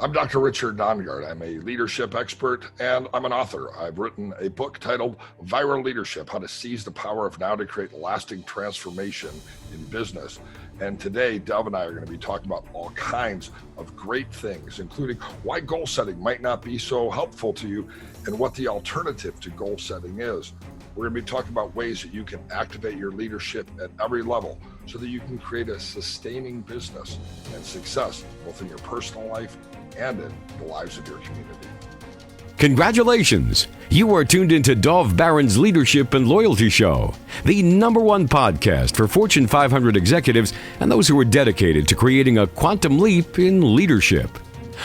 I'm Dr. Richard Nongard. I'm a leadership expert and I'm an author. I've written a book titled Viral Leadership, How to Seize the Power of Now to Create Lasting Transformation in Business. And today, Dov and I are going to be talking about all kinds of great things, including why goal setting might not be so helpful to you and what the alternative to goal setting is. We're going to be talking about ways that you can activate your leadership at every level so that you can create a sustaining business and success, both in your personal life and in the lives of your community. Congratulations! You are tuned into Dov Baron's Leadership and Loyalty Show, the #1 podcast for Fortune 500 executives and those who are dedicated to creating a quantum leap in leadership.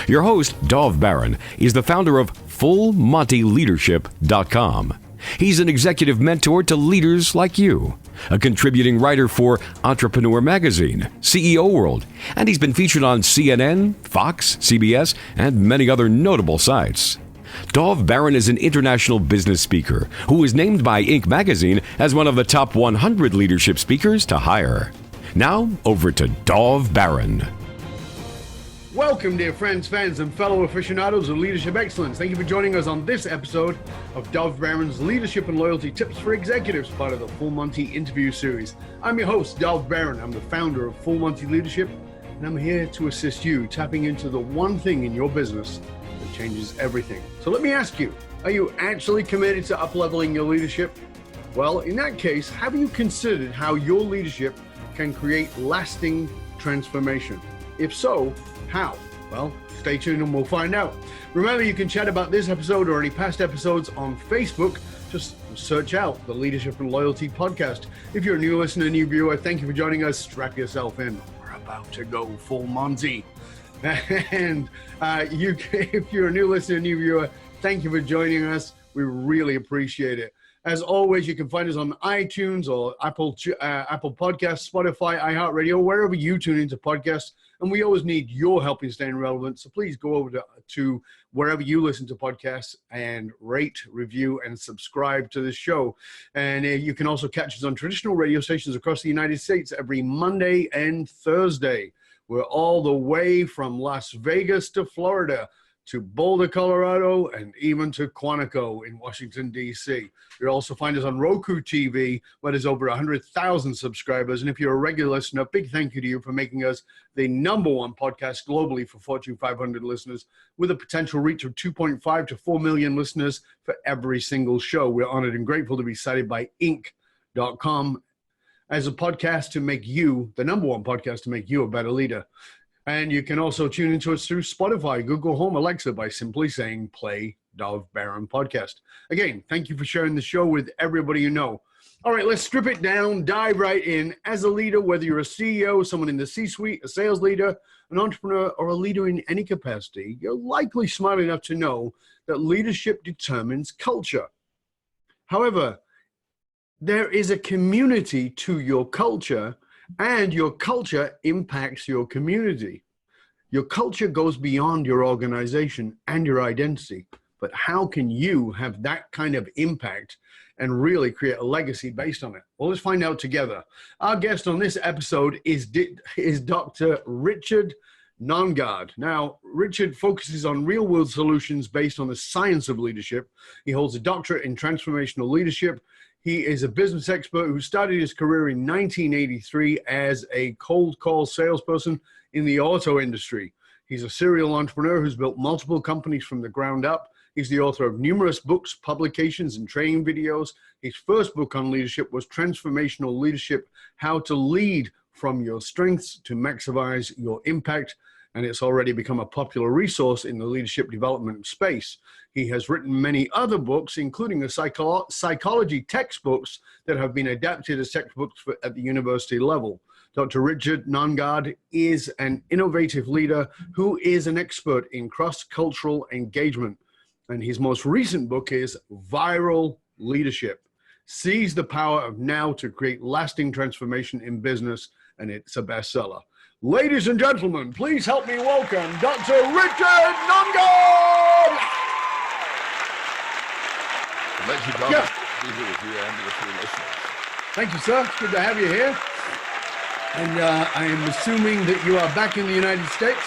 Your host, Dov Baron, is the founder of FullMontyLeadership.com. He's an executive mentor to leaders like you, a contributing writer for Entrepreneur Magazine, CEO World, and he's been featured on CNN, Fox, CBS, and many other notable sites. Dov Baron is an international business speaker who was named by Inc. magazine as one of the top 100 leadership speakers to hire. Now, over to Dov Baron. Welcome, dear friends, fans, and fellow aficionados of leadership excellence. Thank you for joining us on this episode of Dov Baron's Leadership and Loyalty Tips for Executives, part of the Full Monty interview series. I'm your host, Dov Baron. I'm the founder of Full Monty Leadership, and I'm here to assist you tapping into the one thing in your business that changes everything. So let me ask you, are you actually committed to up-leveling your leadership? Well, in that case, have you considered how your leadership can create lasting transformation? If so, how? Well, stay tuned and we'll find out. Remember, you can chat about this episode or any past episodes on Facebook. Just search out the Leadership and Loyalty podcast. If you're a new listener, new viewer, thank you for joining us. Strap yourself in. We're about to go full Monty. And if you're a new listener, new viewer, thank you for joining us. We really appreciate it. As always, you can find us on iTunes or Apple Podcasts, Spotify, iHeartRadio, wherever you tune into podcasts. And we always need your help in staying relevant. So please go over to wherever you listen to podcasts and rate, review, and subscribe to this show. And you can also catch us on traditional radio stations across the United States every Monday and Thursday. We're all the way from Las Vegas to Florida, to Boulder, Colorado, and even to Quantico in Washington, D.C. You'll also find us on Roku TV, where there's over 100,000 subscribers. And if you're a regular listener, big thank you to you for making us the #1 podcast globally for Fortune 500 listeners, with a potential reach of 2.5 to 4 million listeners for every single show. We're honored and grateful to be cited by Inc.com as a podcast to make you, the #1 podcast to make you a better leader. And you can also tune into us through Spotify, Google Home, Alexa by simply saying play Dov Baron podcast. Again, thank you for sharing the show with everybody you know. All right, let's strip it down, dive right in. As a leader, whether you're a CEO, someone in the C-suite, a sales leader, an entrepreneur, or a leader in any capacity, you're likely smart enough to know that leadership determines culture. However, there is a community to your culture, and your culture impacts your community. Your culture goes beyond your organization and your identity. But how can you have that kind of impact and really create a legacy based on it? Well, let's find out together. Our guest on this episode is Dr. Richard Nongard. Now, Richard focuses on real-world solutions based on the science of leadership. He holds a doctorate in transformational leadership. He is a business expert who started his career in 1983 as a cold call salesperson in the auto industry. He's a serial entrepreneur who's built multiple companies from the ground up. He's the author of numerous books, publications, and training videos. His first book on leadership was Transformational Leadership, How to Lead from Your Strengths to Maximize Your Impact. And it's already become a popular resource in the leadership development space. He has written many other books, including the psychology textbooks that have been adapted as textbooks at the university level. Dr. Richard Nongard is an innovative leader who is an expert in cross-cultural engagement. And his most recent book is Viral Leadership. Seize the power of now to create lasting transformation in business, and it's a bestseller. Ladies and gentlemen, please help me welcome Dr. Richard Nongard! Thank you, Dov. Yeah. Be here with you and with your listeners. Thank you, sir. It's good to have you here. And I am assuming that you are back in the United States.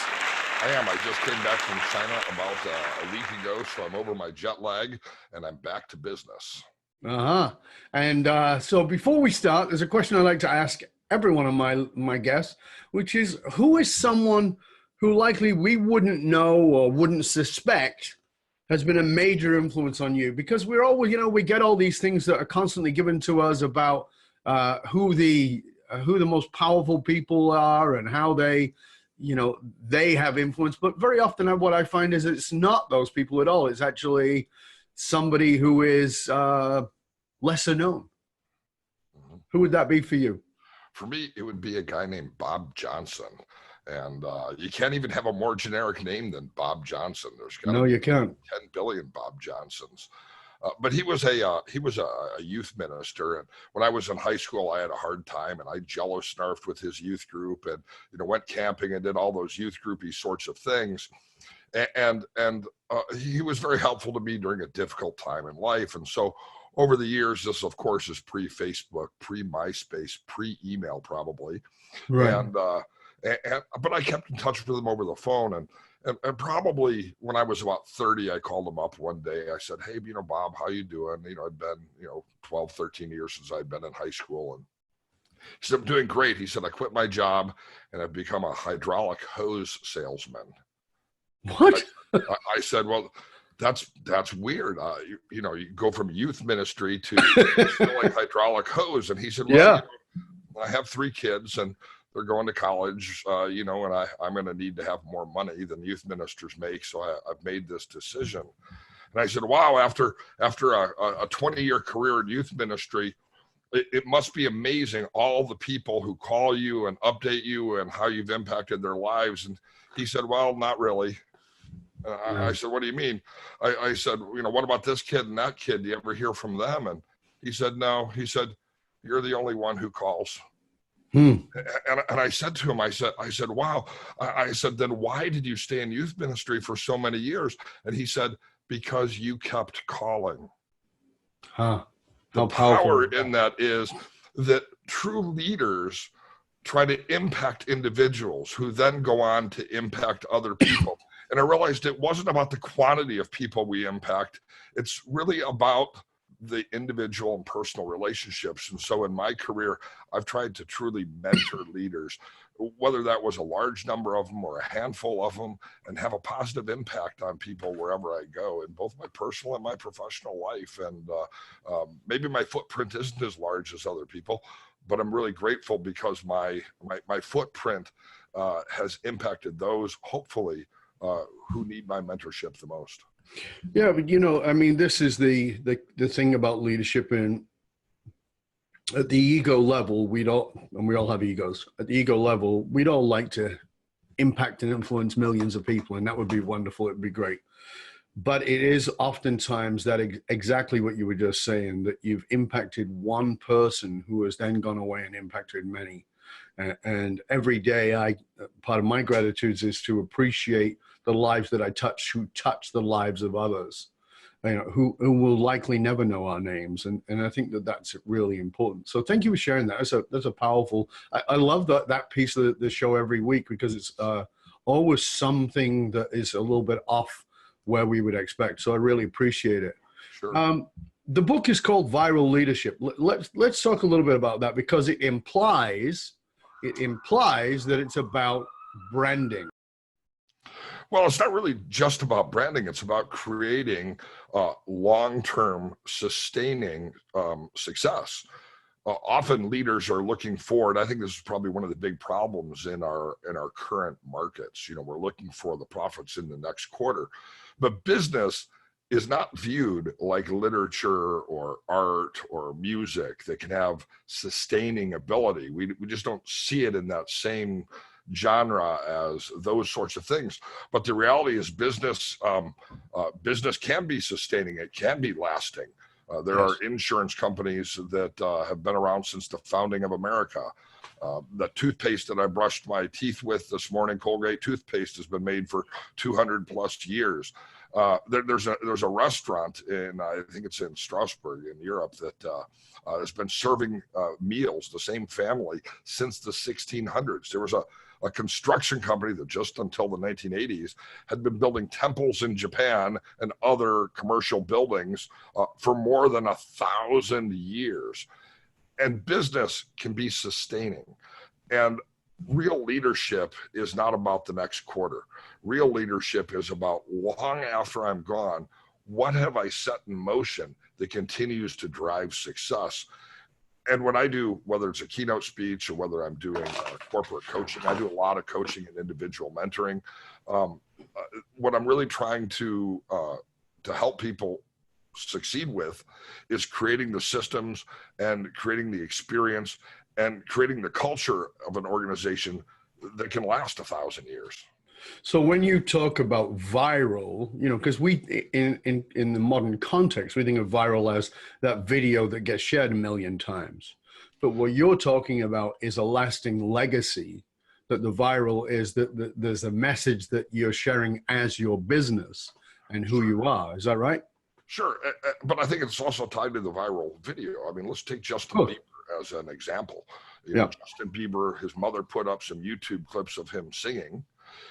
I am. I just came back from China about a week ago, so I'm over my jet lag and I'm back to business. Uh-huh. And so before we start, there's a question I like to ask every one of my guests, which is, who is someone who likely we wouldn't know or wouldn't suspect has been a major influence on you? Because we're always, we get all these things that are constantly given to us about who the most powerful people are and how they have influence. But very often what I find is it's not those people at all. It's actually somebody who is lesser known. Mhm. Who would that be for you? For me, it would be a guy named Bob Johnson. And you can't even have a more generic name than Bob Johnson. There's got to No, be you can't. 10 billion Bob Johnsons. But he was a youth minister, and when I was in high school, I had a hard time, and I jello snarfed with his youth group, and went camping and did all those youth groupy sorts of things. And he was very helpful to me during a difficult time in life. And so over the years, this of course is pre-Facebook, pre-MySpace, pre-email probably, Right. and but I kept in touch with him over the phone, and probably when I was about 30, I called him up one day. I said, hey, Bob, how you doing? It'd been, 12, 13 years since I'd been in high school. And he said, I'm doing great. He said, I quit my job and I've become a hydraulic hose salesman. What? I said, well, that's weird. You go from youth ministry to selling hydraulic hose. And he said, well, Yeah. I have 3 kids and they're going to college, and I'm going to need to have more money than youth ministers make. So I've made this decision. And I said, wow, after a 20-year career in youth ministry, it must be amazing, all the people who call you and update you and how you've impacted their lives. And he said, well, not really. I said, what do you mean? I said, what about this kid and that kid? Do you ever hear from them? And he said, no. He said, you're the only one who calls. And I said to him, I said, wow. I said, then why did you stay in youth ministry for so many years? And he said, because you kept calling. Huh. The power in that is that true leaders try to impact individuals who then go on to impact other people. And I realized it wasn't about the quantity of people we impact. It's really about the individual and personal relationships. And so in my career, I've tried to truly mentor leaders, whether that was a large number of them or a handful of them, and have a positive impact on people wherever I go in both my personal and my professional life. And maybe my footprint isn't as large as other people, but I'm really grateful because my footprint has impacted those, hopefully, who need my mentorship the most. Yeah, but this is the thing about leadership. And at the ego level, we all have egos. At the ego level, we'd all like to impact and influence millions of people, and that would be wonderful. It would be great. But it is oftentimes that exactly what you were just saying, that you've impacted one person who has then gone away and impacted many. And every day, part of my gratitude is to appreciate the lives that I touch, who touch the lives of others, who will likely never know our names. And I think that's really important. So thank you for sharing that. That's a powerful, I love that piece of the show every week, because it's always something that is a little bit off where we would expect. So I really appreciate it. Sure. The book is called Viral Leadership. Let's talk a little bit about that, because it implies that it's about branding. Well, it's not really just about branding. It's about creating long-term, sustaining success. Often leaders are looking forward. I think this is probably one of the big problems in our current markets. We're looking for the profits in the next quarter, but business is not viewed like literature or art or music that can have sustaining ability. We just don't see it in that same genre as those sorts of things. But the reality is business can be sustaining. It can be lasting. There are insurance companies that have been around since the founding of America. The toothpaste that I brushed my teeth with this morning, Colgate toothpaste, has been made for 200 plus years. There's a restaurant I think it's in Strasbourg in Europe that has been serving meals, the same family, since the 1600s. There was a construction company that just until the 1980s had been building temples in Japan and other commercial buildings for more than 1,000 years. And business can be sustaining. And real leadership is not about the next quarter. Real leadership is about long after I'm gone, what have I set in motion that continues to drive success? And when I do, whether it's a keynote speech or whether I'm doing corporate coaching, I do a lot of coaching and individual mentoring. What I'm really trying to help people succeed with is creating the systems and creating the experience and creating the culture of an organization that can last 1,000 years. So when you talk about viral, you know, because we in the modern context, we think of viral as that video that gets shared 1 million times. But what you're talking about is a lasting legacy, that the viral is that there's a message that you're sharing as your business and who you are. Is that right? Sure, but I think it's also tied to the viral video. I mean, let's take Justin Bieber as an example. You know, Justin Bieber, his mother put up some YouTube clips of him singing,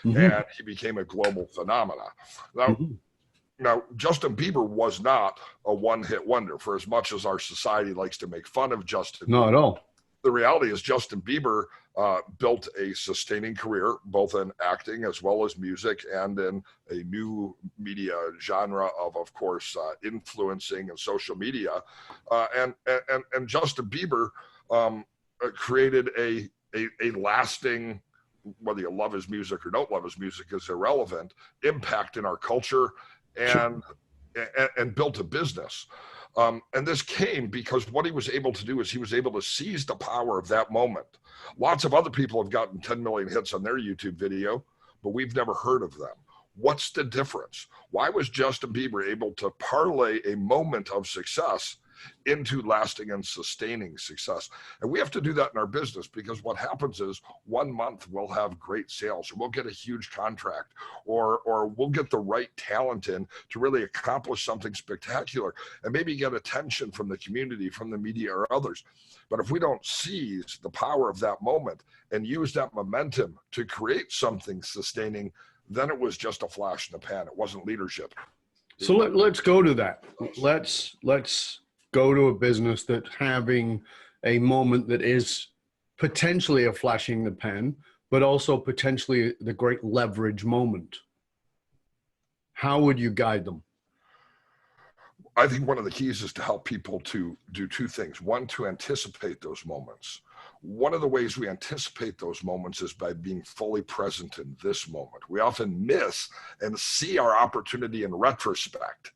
and he became a global phenomenon. Now, Justin Bieber was not a one-hit wonder. For as much as our society likes to make fun of Justin Bieber, not at all. The reality is Justin Bieber built a sustaining career, both in acting as well as music, and in a new media genre of course, influencing and social media. And Justin Bieber created a lasting, whether you love his music or don't love his music is irrelevant, impact in our culture and built a business. And this came because what he was able to do is he was able to seize the power of that moment. Lots of other people have gotten 10 million hits on their YouTube video, but we've never heard of them. What's the difference? Why was Justin Bieber able to parlay a moment of success into lasting and sustaining success? And we have to do that in our business, because what happens is 1 month we'll have great sales, or we'll get a huge contract, or we'll get the right talent in to really accomplish something spectacular and maybe get attention from the community, from the media or others. But if we don't seize the power of that moment and use that momentum to create something sustaining, then it was just a flash in the pan. It wasn't leadership. So let's go to that. Let's go to a business that's having a moment that is potentially a flashing the pan, but also potentially the great leverage moment. How would you guide them? I think one of the keys is to help people to do two things. One, to anticipate those moments. One of the ways we anticipate those moments is by being fully present in this moment. We often miss and see our opportunity in retrospect.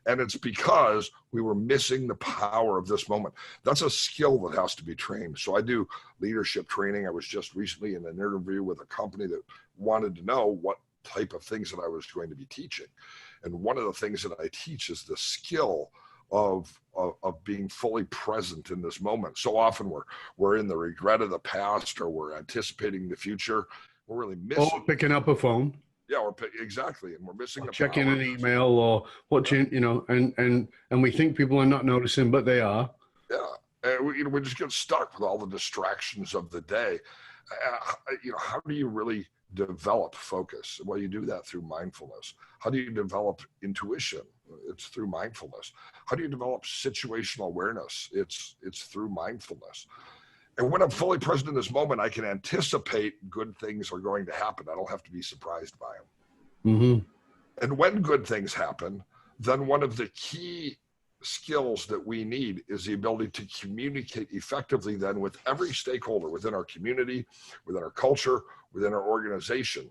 And it's because we were missing the power of this moment. That's a skill that has to be trained. So I do leadership training. I was just recently in an interview with a company that wanted to know what type of things that I was going to be teaching. And one of the things that I teach is the skill of being fully present in this moment. So often we're in the regret of the past, or we're anticipating the future. We're really missing. Or picking up a phone. Yeah, exactly, and we're missing the checking power. An email or watching, you know, and we think people are not noticing, but they are. Yeah, and we just get stuck with all the distractions of the day. How do you really develop focus? Well, you do that through mindfulness. How do you develop intuition? It's through mindfulness. How do you develop situational awareness? It's through mindfulness. And when I'm fully present in this moment, I can anticipate good things are going to happen. I don't have to be surprised by them. Mm-hmm. And when good things happen, then one of the key skills that we need is the ability to communicate effectively then with every stakeholder within our community, within our culture, within our organization,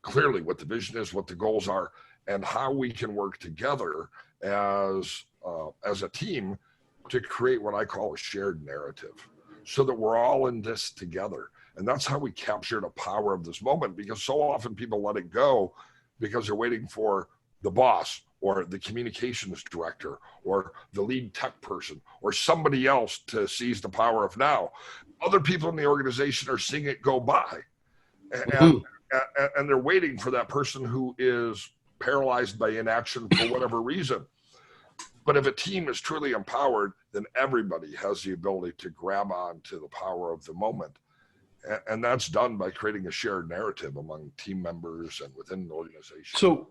clearly what the vision is, what the goals are, and how we can work together as a team to create what I call a shared narrative, so that we're all in this together. And that's how we capture the power of this moment, because so often people let it go because they're waiting for the boss or the communications director or the lead tech person or somebody else to seize the power of now. Other people in the organization are seeing it go by, and they're waiting for that person who is paralyzed by inaction for whatever reason. But if a team is truly empowered, then everybody has the ability to grab on to the power of the moment. And that's done by creating a shared narrative among team members and within the organization. So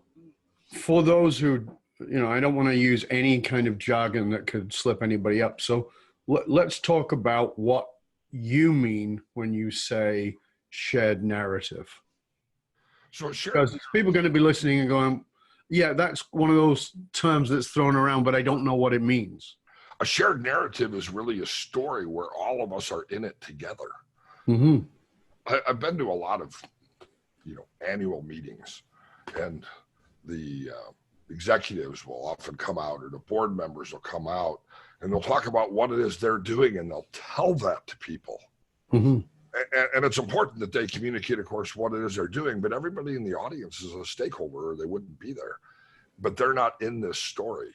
for those who, I don't want to use any kind of jargon that could slip anybody up. So let's talk about what you mean when you say shared narrative. So because people are going to be listening and going, yeah, that's one of those terms that's thrown around, but I don't know what it means. A shared narrative is really a story where all of us are in it together. Mm-hmm. I've been to a lot of, annual meetings, and the executives will often come out, or the board members will come out, and they'll talk about what it is they're doing, and they'll tell that to people. Mm-hmm. And it's important that they communicate, of course, what it is they're doing, but everybody in the audience is a stakeholder, or they wouldn't be there. But they're not in this story.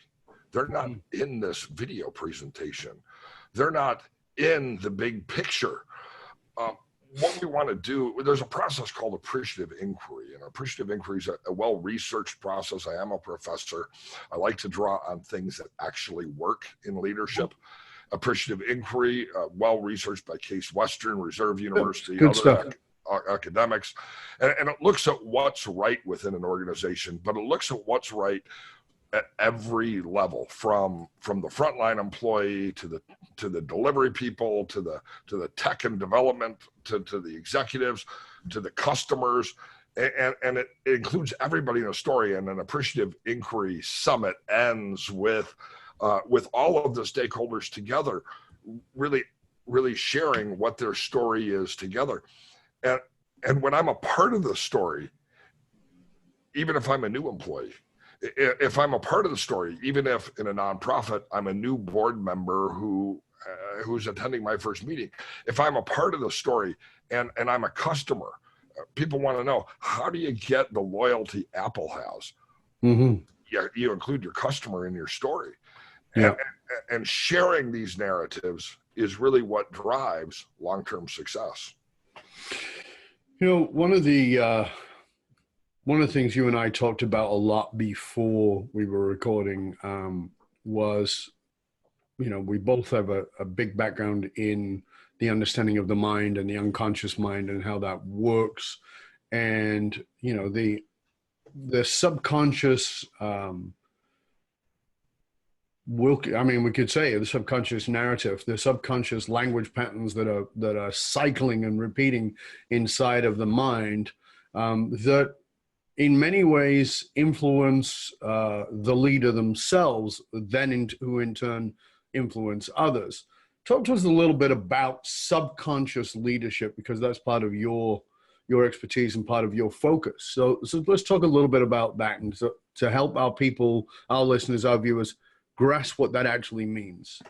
They're not in this video presentation. They're not in the big picture. What we want to do, there's a process called appreciative inquiry, and appreciative inquiry is a well-researched process. I am a professor. I like to draw on things that actually work in leadership. Appreciative inquiry, well-researched by Case Western, Reserve University, other academics. And it looks at what's right within an organization, but it looks at what's right at every level, from the frontline employee to the delivery people, to the tech and development, to the executives, to the customers, and it includes everybody in a story. And an appreciative inquiry summit ends with all of the stakeholders together, really sharing what their story is together. And when I'm a part of the story, even if I'm a new employee, if I'm a part of the story, even if in a nonprofit, I'm a new board member who's attending my first meeting, if I'm a part of the story and I'm a customer, people want to know, how do you get the loyalty Apple has? Mm-hmm. You include your customer in your story. Yeah. And sharing these narratives is really what drives long-term success. One of the things you and I talked about a lot before we were recording was, we both have a big background in the understanding of the mind and the unconscious mind and how that works. And, the subconscious, we could say the subconscious narrative, the subconscious language patterns that are cycling and repeating inside of the mind that in many ways influence the leader themselves, who in turn influence others. Talk to us a little bit about subconscious leadership, because that's part of your expertise and part of your focus. So let's talk a little bit about that, and to help our listeners, our viewers, grasp what that actually means.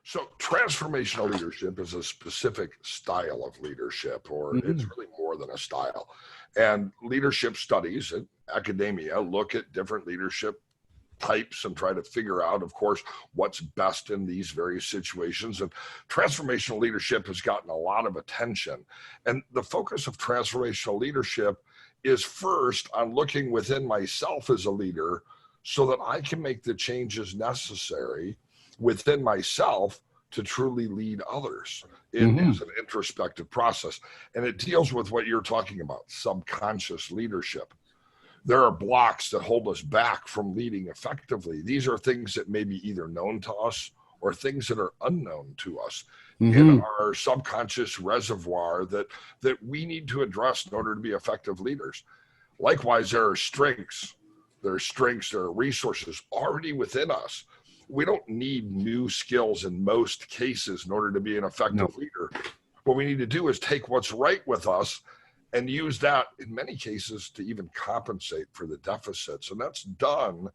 So transformational leadership is a specific style of leadership, or it's really more than a style. And leadership studies and academia look at different leadership types and try to figure out, of course, what's best in these various situations. And transformational leadership has gotten a lot of attention. And the focus of transformational leadership is first on looking within myself as a leader so that I can make the changes necessary within myself to truly lead others. It is an introspective process, and it deals with what you're talking about, subconscious leadership. There are blocks that hold us back from leading effectively. These are things that may be either known to us or things that are unknown to us in our subconscious reservoir that we need to address in order to be effective leaders. Likewise, there are strengths. There are resources already within us. We don't need new skills in most cases in order to be an effective leader. What we need to do is take what's right with us and use that in many cases to even compensate for the deficits. And that's done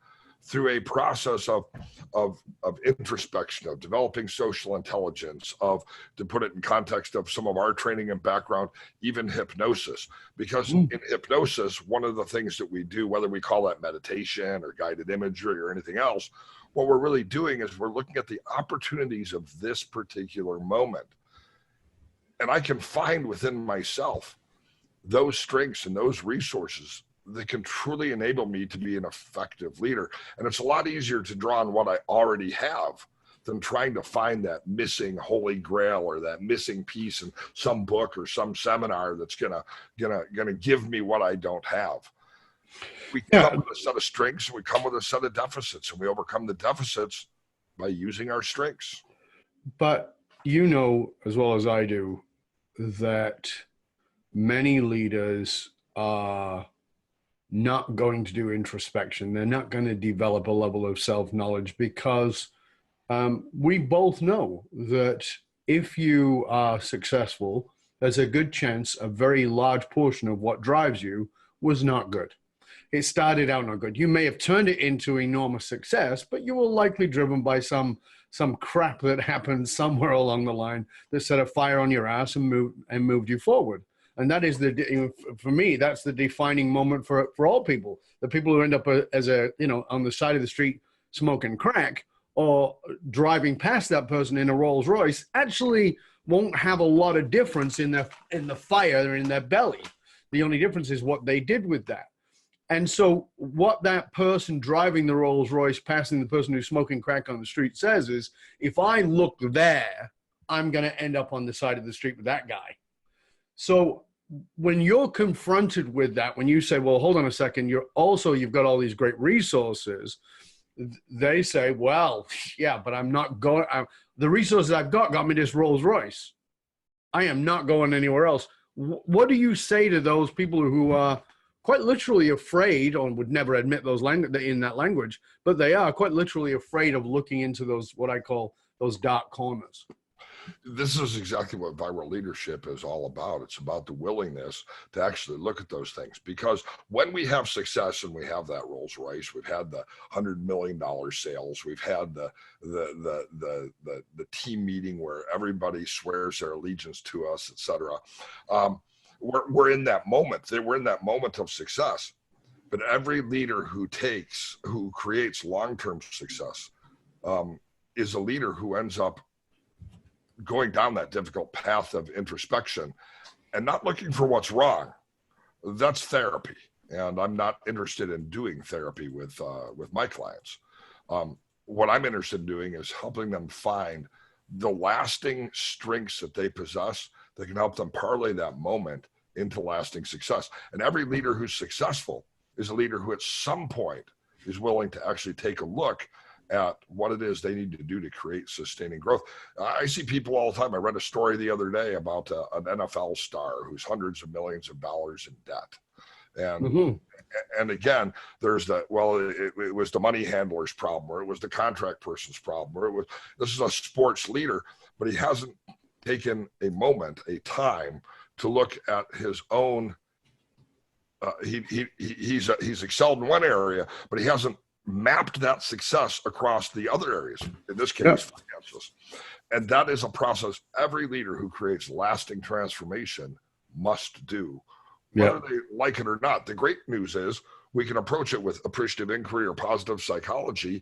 through a process of introspection, of developing social intelligence, to put it in context of some of our training and background, even hypnosis. Because in hypnosis, one of the things that we do, whether we call that meditation or guided imagery or anything else, what we're really doing is we're looking at the opportunities of this particular moment. And I can find within myself those strengths and those resources that can truly enable me to be an effective leader. And it's a lot easier to draw on what I already have than trying to find that missing holy grail or that missing piece in some book or some seminar that's gonna give me what I don't have. We come with a set of strengths, and we come with a set of deficits, and we overcome the deficits by using our strengths. But you know as well as I do that many leaders are not going to do introspection. They're not going to develop a level of self-knowledge because we both know that if you are successful, there's a good chance a very large portion of what drives you was not good. It started out not good. You may have turned it into enormous success, but you were likely driven by some crap that happened somewhere along the line that set a fire on your ass and moved you forward. And that is for me, that's the defining moment for all people. The people who end up as on the side of the street smoking crack or driving past that person in a Rolls Royce actually won't have a lot of difference in the fire in their belly. The only difference is what they did with that. And so what that person driving the Rolls Royce passing the person who's smoking crack on the street says is, if I look there, I'm going to end up on the side of the street with that guy. So when you're confronted with that, when you say, well, hold on a second, you've got all these great resources, they say, well, yeah, but I'm not going, the resources I've got me this Rolls Royce. I am not going anywhere else. What do you say to those people who are quite literally afraid, or would never admit in that language, but they are quite literally afraid of looking into those, what I call those dark corners? This is exactly what viral leadership is all about. It's about the willingness to actually look at those things, because when we have success and we have that Rolls Royce, we've had the $100 million sales, we've had the team meeting where everybody swears their allegiance to us, etc. We're in that moment. We're in that moment of success. But every leader who creates long-term success is a leader who ends up going down that difficult path of introspection and not looking for what's wrong. That's therapy. And I'm not interested in doing therapy with my clients. What I'm interested in doing is helping them find the lasting strengths that they possess that can help them parlay that moment into lasting success. And every leader who's successful is a leader who at some point is willing to actually take a look at what it is they need to do to create sustaining growth. I see people all the time. I read a story the other day about an NFL star who's hundreds of millions of dollars in debt. And and again, there's that, well, it was the money handler's problem, or it was the contract person's problem, or this is a sports leader, but he hasn't taken a time to look at his own, he's excelled in one area, but he hasn't mapped that success across the other areas, in this case, finances. And that is a process every leader who creates lasting transformation must do, whether they like it or not. The great news is we can approach it with appreciative inquiry or positive psychology,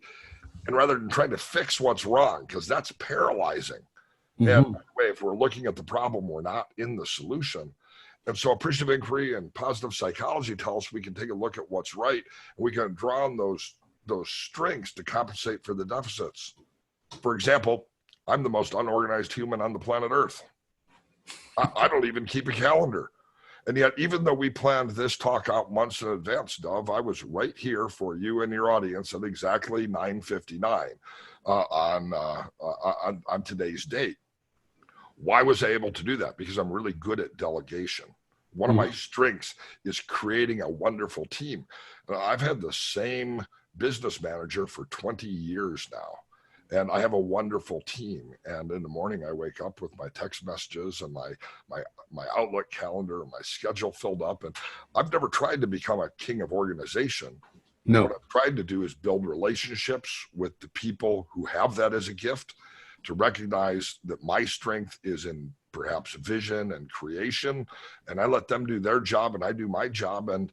and rather than trying to fix what's wrong, because that's paralyzing. And by the way, if we're looking at the problem, we're not in the solution. And so appreciative inquiry and positive psychology tell us we can take a look at what's right, and we can draw on those strengths to compensate for the deficits. For example, I'm the most unorganized human on the planet Earth. I don't even keep a calendar. And yet, even though we planned this talk out months in advance, Dov, I was right here for you and your audience at exactly 9:59 on today's date. Why was I able to do that? Because I'm really good at delegation. One of my strengths is creating a wonderful team. I've had the same business manager for 20 years now, and I have a wonderful team. And in the morning, I wake up with my text messages and my Outlook calendar and my schedule filled up. And I've never tried to become a king of organization. No. What I've tried to do is build relationships with the people who have that as a gift, to recognize that my strength is in perhaps vision and creation, and I let them do their job and I do my job, and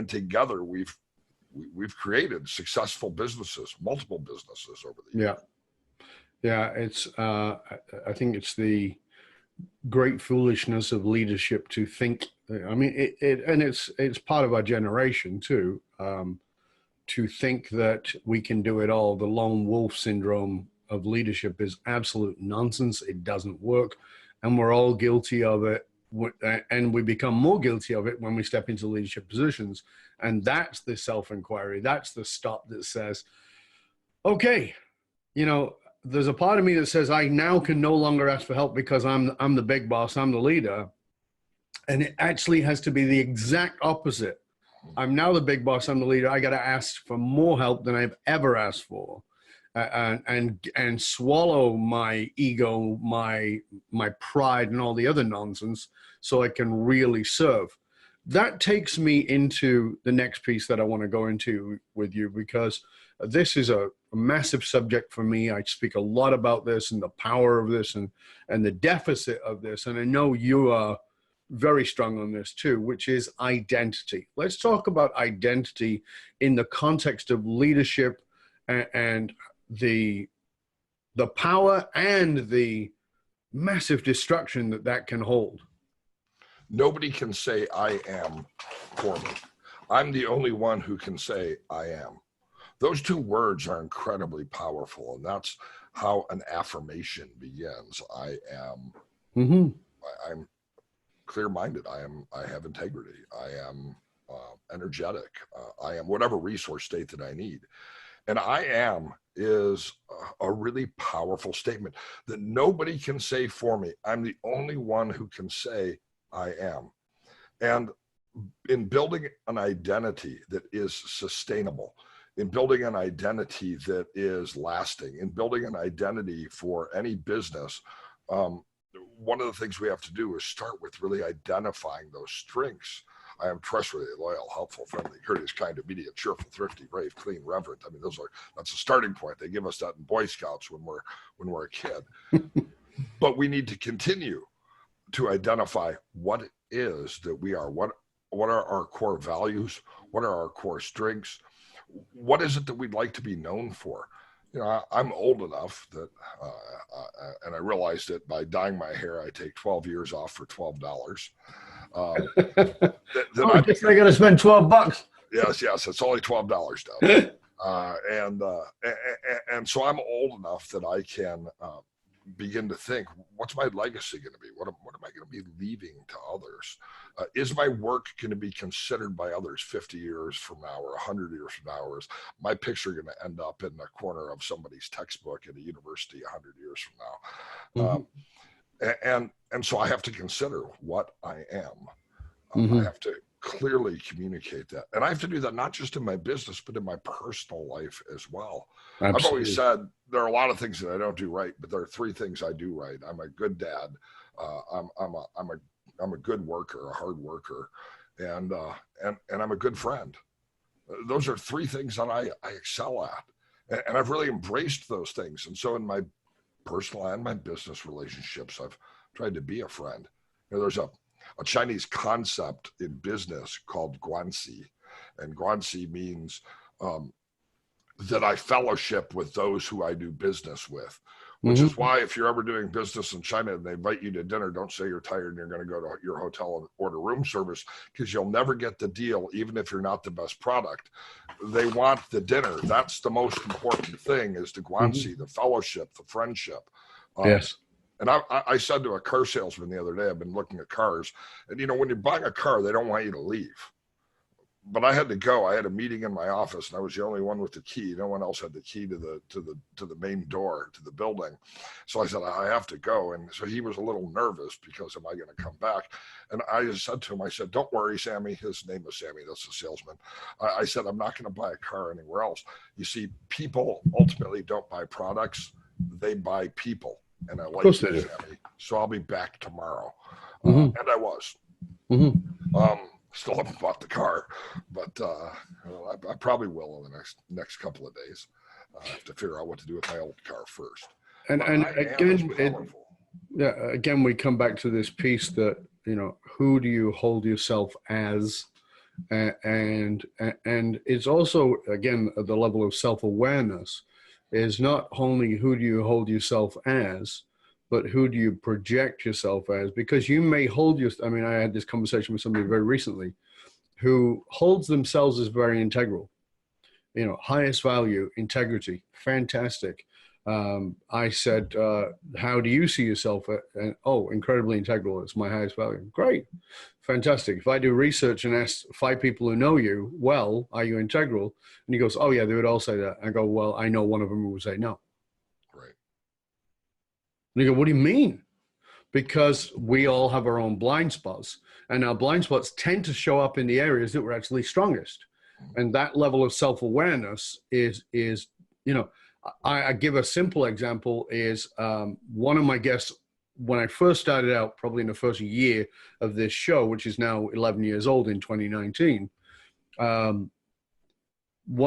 together we've created successful businesses, multiple businesses over the years. Yeah. It's I think it's the great foolishness of leadership to think. I mean, it's part of our generation too, to think that we can do it all. The lone wolf syndrome of leadership is absolute nonsense. It doesn't work, and we're all guilty of it. And we become more guilty of it when we step into leadership positions. And that's the self-inquiry. That's the stop that says, okay, there's a part of me that says I now can no longer ask for help because I'm the big boss, I'm the leader. And it actually has to be the exact opposite. I'm now the big boss, I'm the leader. I got to ask for more help than I've ever asked for, and swallow my ego, my pride, and all the other nonsense, so I can really serve. That takes me into the next piece that I want to go into with you, because this is a massive subject for me. I speak a lot about this and the power of this and the deficit of this. And I know you are very strong on this too, which is identity. Let's talk about identity in the context of leadership and the power and the massive destruction that can hold. Nobody can say I am for me. I'm the only one who can say I am. Those two words are incredibly powerful, and that's how an affirmation begins. I am. Mm-hmm. I'm clear-minded. I have integrity. I am energetic. I am whatever resource state that I need. And I am is a really powerful statement that nobody can say for me. I'm the only one who can say I am. And in building an identity that is sustainable, in building an identity that is lasting, in building an identity for any business, one of the things we have to do is start with really identifying those strengths. I am trustworthy, loyal, helpful, friendly, courteous, kind, obedient, cheerful, thrifty, brave, clean, reverent. I mean, that's a starting point. They give us that in Boy Scouts when we're a kid. But we need to continue to identify what it is that we are. What are our core values? What are our core strengths? What is it that we'd like to be known for? I'm old enough that, and I realized that by dyeing my hair, I take 12 years off for $12. I guess I got to spend $12. Yes, it's only $12 down. And so I'm old enough that I can begin to think, what's my legacy going to be? What am I going to be leaving to others? Is my work going to be considered by others 50 years from now or 100 years from now? Or is my picture going to end up in the corner of somebody's textbook at a university 100 years from now? Mm-hmm. And so I have to consider what I am. I have to clearly communicate that. And I have to do that not just in my business, but in my personal life as well. Absolutely. I've always said there are a lot of things that I don't do right, but there are three things I do right. I'm a good dad. I'm a good worker, a hard worker, and I'm a good friend. Those are three things that I excel at. And I've really embraced those things. And so in my personal and my business relationships, I've tried to be a friend. There's a Chinese concept in business called guanxi, and guanxi means that I fellowship with those who I do business with, which is why if you're ever doing business in China and they invite you to dinner, don't say you're tired and you're going to go to your hotel and order room service, because you'll never get the deal, even if you're not the best product. They want the dinner. That's the most important thing, is the guanxi, the fellowship, the friendship. Yes. And I said to a car salesman the other day, I've been looking at cars, and when you're buying a car, they don't want you to leave. But I had to go. I had a meeting in my office, and I was the only one with the key. No one else had the key to the main door to the building. So I said, I have to go. And so he was a little nervous because, am I going to come back? And I just said to him, I said, don't worry, Sammy. His name is Sammy. That's the salesman. I said, I'm not going to buy a car anywhere else. You see, people ultimately don't buy products. They buy people. And I like you, Sammy. So I'll be back tomorrow. And I was. Still haven't bought the car, but I probably will in the next couple of days. I have to figure out what to do with my old car first. And again, we come back to this piece that, who do you hold yourself as? And it's also, again, at the level of self-awareness, is not only who do you hold yourself as, but who do you project yourself as? Because you may hold I had this conversation with somebody very recently who holds themselves as very integral, highest value, integrity, fantastic. I said, how do you see yourself? Oh, incredibly integral. It's my highest value. Great. Fantastic. If I do research and ask 5 people who know you, well, are you integral? And he goes, oh, yeah, they would all say that. I go, well, I know one of them who would say no. Right. And you go, what do you mean? Because we all have our own blind spots, and our blind spots tend to show up in the areas that we're actually strongest. And that level of self-awareness is I give a simple example is one of my guests, when I first started out, probably in the first year of this show, which is now 11 years old in 2019, one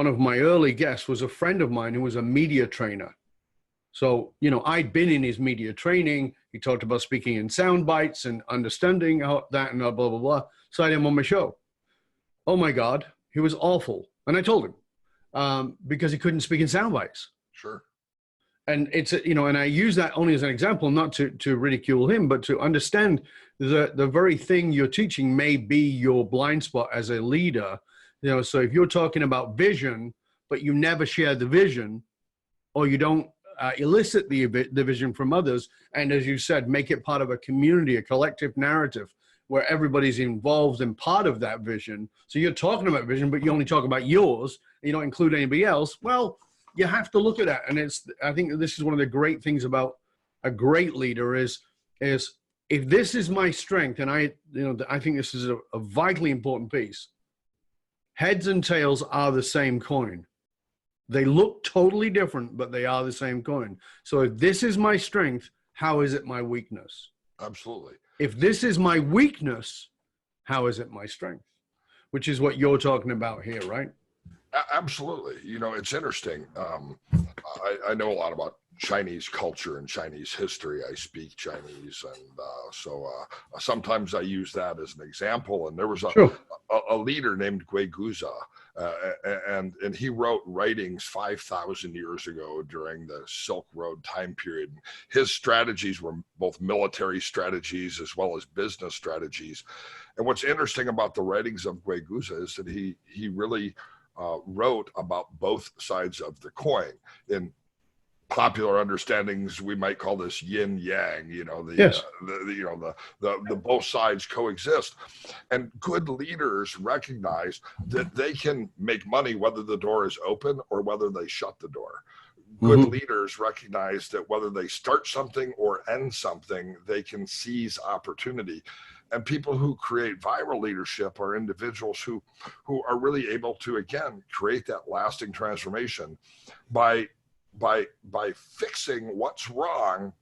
of my early guests was a friend of mine who was a media trainer. So, I'd been in his media training. He talked about speaking in sound bites and understanding how that and blah, blah, blah. So I had him on my show. Oh my God, he was awful. And I told him because he couldn't speak in sound bites. Sure. And it's, and I use that only as an example, not to ridicule him, but to understand the very thing you're teaching may be your blind spot as a leader. So if you're talking about vision, but you never share the vision, or you don't elicit the vision from others, and as you said, make it part of a community, a collective narrative where everybody's involved and part of that vision. So you're talking about vision, but you only talk about yours, and you don't include anybody else. Well, you have to look at that. And I think this is one of the great things about a great leader is if this is my strength, and I think this is a vitally important piece. Heads and tails are the same coin. They look totally different, but they are the same coin. So if this is my strength, how is it my weakness? Absolutely. If this is my weakness, how is it my strength? Which is what you're talking about here, right? Absolutely. It's interesting. I know a lot about Chinese culture and Chinese history. I speak Chinese, and so sometimes I use that as an example. And there was a leader named Guiguza, and he wrote writings 5,000 years ago during the Silk Road time period. His strategies were both military strategies as well as business strategies. And what's interesting about the writings of Guiguza is that he really wrote about both sides of the coin. In popular understandings, we might call this yin yang. Yes. The both sides coexist, and good leaders recognize that they can make money whether the door is open or whether they shut the door. Good leaders recognize that whether they start something or end something, they can seize opportunity. And people who create viral leadership are individuals who are really able to, again, create that lasting transformation by fixing what's wrong,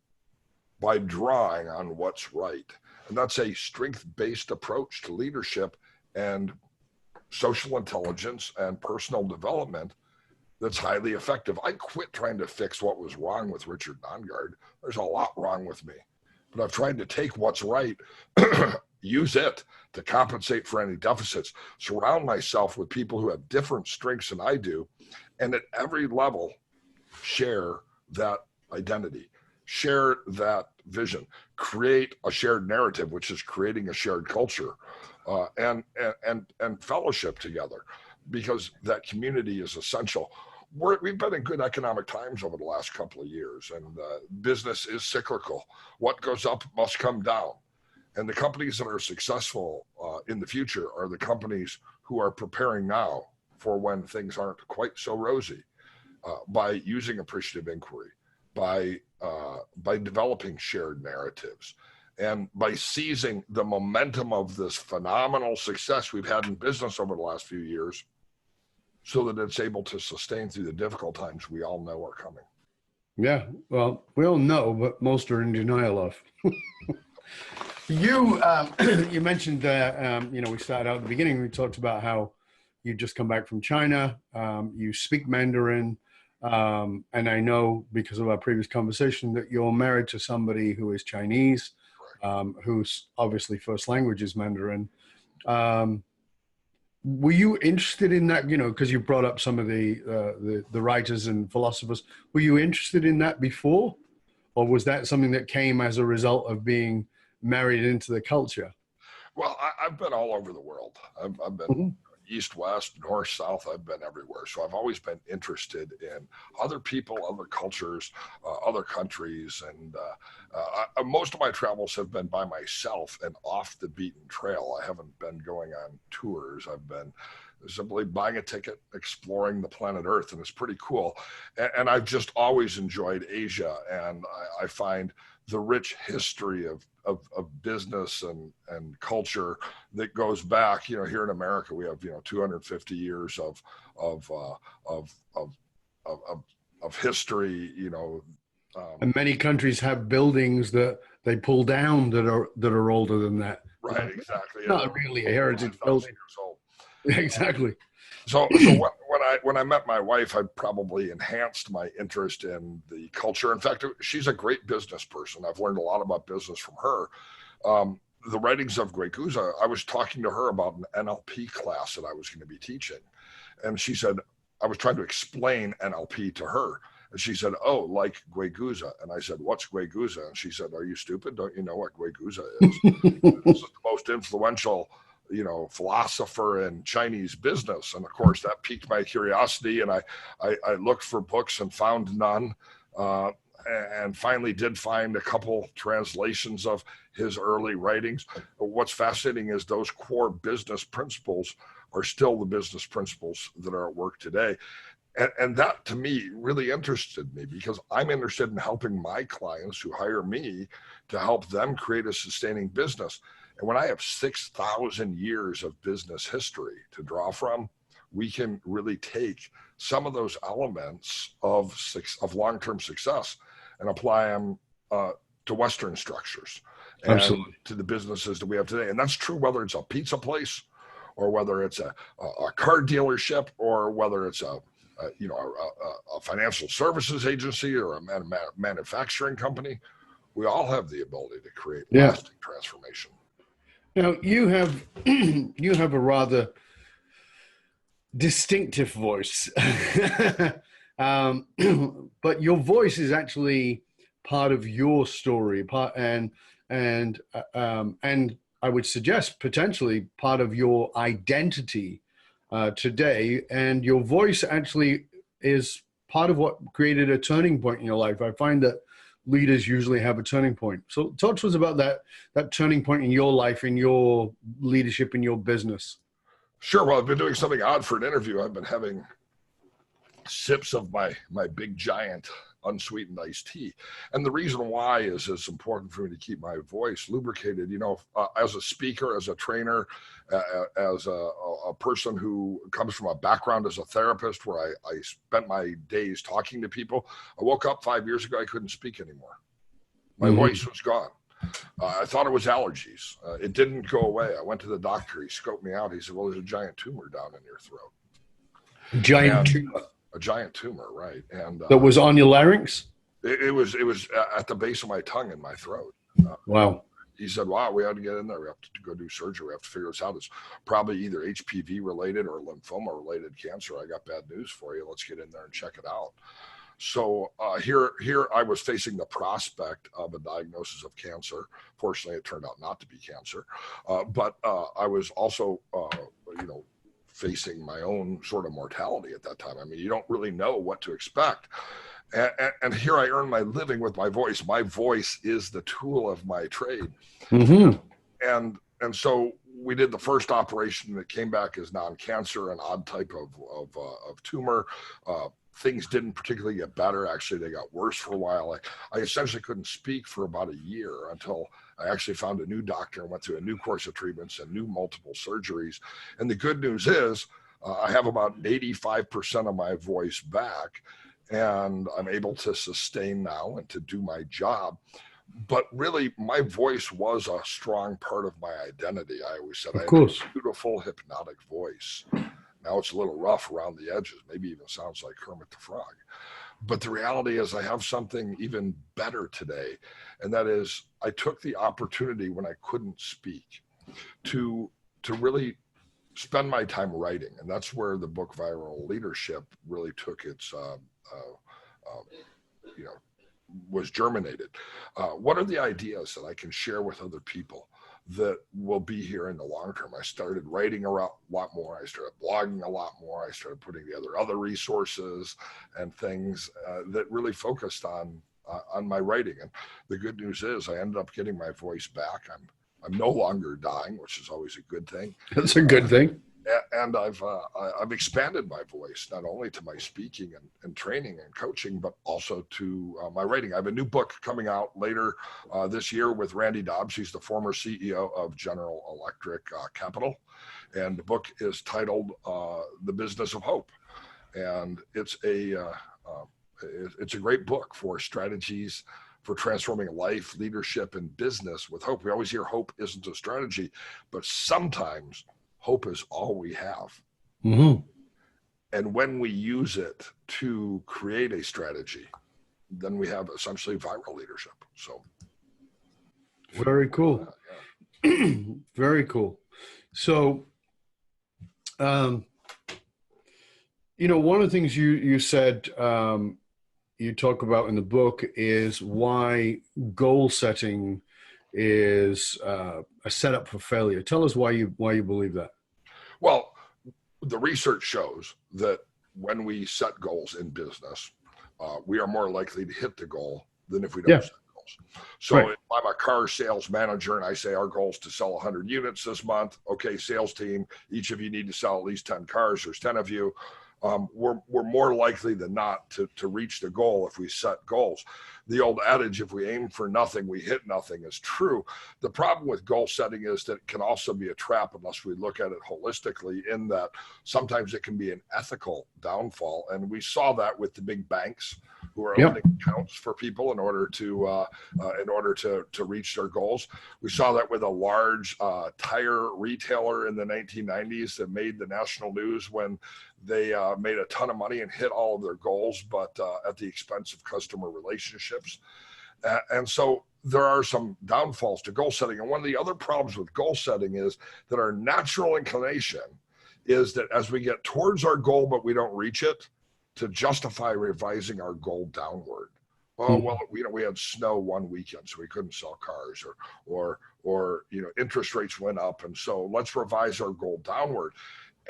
by drawing on what's right. And that's a strength-based approach to leadership and social intelligence and personal development that's highly effective. I quit trying to fix what was wrong with Richard Nongard. There's a lot wrong with me. But I've tried to take what's right, use it to compensate for any deficits, surround myself with people who have different strengths than I do, and at every level, share that identity, share that vision, create a shared narrative, which is creating a shared culture, and fellowship together, because that community is essential. We've been in good economic times over the last couple of years, and business is cyclical. What goes up must come down. And the companies that are successful in the future are the companies who are preparing now for when things aren't quite so rosy, by using appreciative inquiry, by developing shared narratives, and by seizing the momentum of this phenomenal success we've had in business over the last few years, so that it's able to sustain through the difficult times we all know are coming. Yeah, well, we all know, but most are in denial of. You mentioned that, we started out at the beginning, we talked about how you just come back from China, you speak Mandarin, and I know because of our previous conversation that you're married to somebody who is Chinese, whose obviously first language is Mandarin. Were you interested in that, because you brought up some of the writers and philosophers, were you interested in that before? Or was that something that came as a result of being married into the culture? Well, I've been all over the world. I've been east, west, north, south. I've been everywhere. So I've always been interested in other people, other cultures, other countries. And most of my travels have been by myself and off the beaten trail. I haven't been going on tours. I've been simply buying a ticket, exploring the planet Earth, and it's pretty cool. And I've just always enjoyed Asia, and I find the rich history of business and culture that goes back. Here in America, we have 250 years of history. And many countries have buildings that they pull down that are older than that. Right, exactly. Not really a heritage building. Years old. Exactly. So when I met my wife, I probably enhanced my interest in the culture. In fact, she's a great business person. I've learned a lot about business from her. The writings of Greg Guza, I was talking to her about an NLP class that I was going to be teaching. And she said, I was trying to explain NLP to her. And she said, oh, like Greg Guza. And I said, what's Greg Guza? And she said, are you stupid? Don't you know what Greg Guza is? This is the most influential philosopher in Chinese business. And of course that piqued my curiosity, and I looked for books and found none, and finally did find a couple translations of his early writings. But what's fascinating is those core business principles are still the business principles that are at work today. And that to me really interested me, because I'm interested in helping my clients who hire me to help them create a sustaining business. And when I have 6,000 years of business history to draw from, we can really take some of those elements of long-term success and apply them to Western structures and Absolutely. to the businesses that we have today. And that's true whether it's a pizza place, or whether it's a car dealership, or whether it's a financial services agency, or a manufacturing company. We all have the ability to create lasting transformation. Now you have a rather distinctive voice, but your voice is actually part of your story, and I would suggest potentially part of your identity today. And your voice actually is part of what created a turning point in your life. I find that leaders usually have a turning point. So talk to us about that turning point in your life, in your leadership, in your business. Sure. Well, I've been doing something odd for an interview. I've been having sips of my big giant unsweetened iced tea. And the reason why is it's important for me to keep my voice lubricated. As a speaker, as a trainer, as a person who comes from a background as a therapist where I spent my days talking to people, I woke up 5 years ago, I couldn't speak anymore. My voice was gone. I thought it was allergies. It didn't go away. I went to the doctor. He scoped me out. He said, well, there's a giant tumor down in your throat. Giant tumor. A giant tumor, right? And that was on your larynx? It was at the base of my tongue and my throat. Wow. He said, wow, we had to get in there. We have to go do surgery. We have to figure this out. It's probably either HPV related or lymphoma related cancer. I got bad news for you. Let's get in there and check it out. So here I was facing the prospect of a diagnosis of cancer. Fortunately, it turned out not to be cancer. But I was also, facing my own sort of mortality at that time. I mean, you don't really know what to expect. And here I earn my living with my voice. My voice is the tool of my trade. Mm-hmm. And so we did the first operation that came back as non-cancer, an odd type of tumor. Things didn't particularly get better. Actually, they got worse for a while. I essentially couldn't speak for about a year until I actually found a new doctor and went through a new course of treatments and new multiple surgeries. And the good news is I have about 85% of my voice back, and I'm able to sustain now and to do my job. But really, my voice was a strong part of my identity. I always said I had a beautiful, hypnotic voice. Now it's a little rough around the edges, maybe even sounds like Kermit the Frog. But the reality is I have something even better today. And that is I took the opportunity when I couldn't speak to really spend my time writing. And that's where the book Viral Leadership really took its, was germinated. What are the ideas that I can share with other people that will be here in the long term. I started writing a lot more. I started blogging a lot more. I started putting together other resources and things that really focused on my writing. And the good news is I ended up getting my voice back. I'm no longer dying, which is always a good thing. That's a good thing. And I've expanded my voice, not only to my speaking and training and coaching, but also to my writing. I have a new book coming out later this year with Randy Dobbs. He's the former CEO of General Electric Capital. And the book is titled The Business of Hope. And it's a great book for strategies for transforming life, leadership, and business with hope. We always hear hope isn't a strategy, but sometimes hope is all we have. Mm-hmm. And when we use it to create a strategy, then we have essentially viral leadership. So very cool. Very cool. So, one of the things you said, you talk about in the book is why goal setting is a setup for failure. Tell us why you believe that. Well, the research shows that when we set goals in business, we are more likely to hit the goal than if we don't set goals. So if I'm a car sales manager and I say our goal is to sell 100 units this month, okay, sales team, each of you need to sell at least 10 cars. There's 10 of you. We're more likely than not to reach the goal if we set goals. The old adage, if we aim for nothing, we hit nothing, is true. The problem with goal setting is that it can also be a trap unless we look at it holistically, in that sometimes it can be an ethical downfall. And we saw that with the big banks who are opening accounts for people in order to reach their goals. We saw that with a large tire retailer in the 1990s that made the national news when they made a ton of money and hit all of their goals, but at the expense of customer relationships. And so there are some downfalls to goal setting. And one of the other problems with goal setting is that our natural inclination is that as we get towards our goal, but we don't reach it, to justify revising our goal downward. Well, we had snow one weekend, so we couldn't sell cars, or interest rates went up, and so let's revise our goal downward.